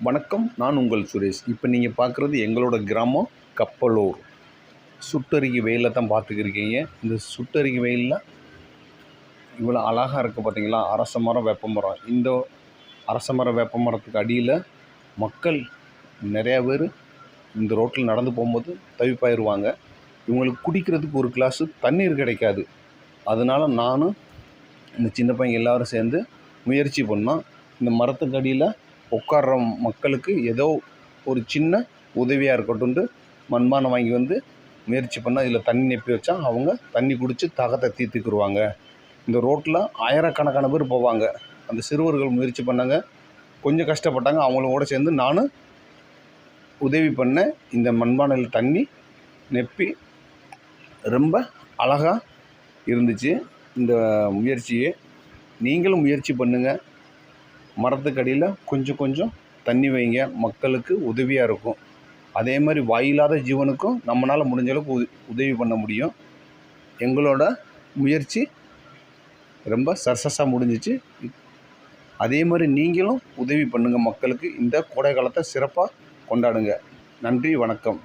வணக்கம். நான் உங்கள் சுரேஷ். இப்போ நீங்கள் பார்க்குறது எங்களோட கிராமம் கப்பலூர். சுட்டெரிக்க வெயிலில் தான் பார்த்துக்கிருக்கீங்க. இந்த சுட்டெரிக்க வெயிலில் இவ்வளோ அழகாக இருக்குது பார்த்தீங்களா? அரச மரம், வேப்ப மரம். இந்த அரச மரம், வேப்ப மரத்துக்கு அடியில் மக்கள் நிறையா பேர் இந்த ரோட்டில் நடந்து போகும்போது தவிப்பாயிருவாங்க. இவங்களுக்கு குடிக்கிறதுக்கு ஒரு கிளாஸு தண்ணீர் கிடைக்காது. அதனால் நானும் இந்த சின்ன பையன் எல்லோரும் சேர்ந்து முயற்சி பண்ணோம். இந்த மரத்துக்கு அடியில் உட்கார்ற மக்களுக்கு ஏதோ ஒரு சின்ன உதவியாக இருக்கட்டும்ட்டு மண்பானை வாங்கி வந்து முயற்சி பண்ணால் இதில் தண்ணி நெப்பி வச்சா அவங்க தண்ணி குடித்து தாகத்தை தீர்த்துக்குருவாங்க. இந்த ரோட்டில் ஆயிரக்கணக்கான பேர் போவாங்க. அந்த சிறுவர்கள் முயற்சி பண்ணாங்க, கொஞ்சம் கஷ்டப்பட்டாங்க. அவங்களோட சேர்ந்து நானும் உதவி பண்ணேன். இந்த மண்பானையில் தண்ணி நெப்பி ரொம்ப அழகாக இருந்துச்சு. இந்த முயற்சியை நீங்களும் முயற்சி பண்ணுங்கள். மரத்துக்கடியில் கொஞ்சம் கொஞ்சம் தண்ணி வைங்க, மக்களுக்கு உதவியாக இருக்கும். அதே மாதிரி வாயில்லாத ஜீவனுக்கும் நம்மளால் முடிஞ்ச அளவுக்கு உதவி பண்ண முடியும். எங்களோட முயற்சி ரொம்ப சக்ஸஸாக முடிஞ்சிச்சு. அதே மாதிரி நீங்களும் உதவி பண்ணுங்கள் மக்களுக்கு. இந்த கோடை காலத்தை சிறப்பாக கொண்டாடுங்க. நன்றி, வணக்கம்.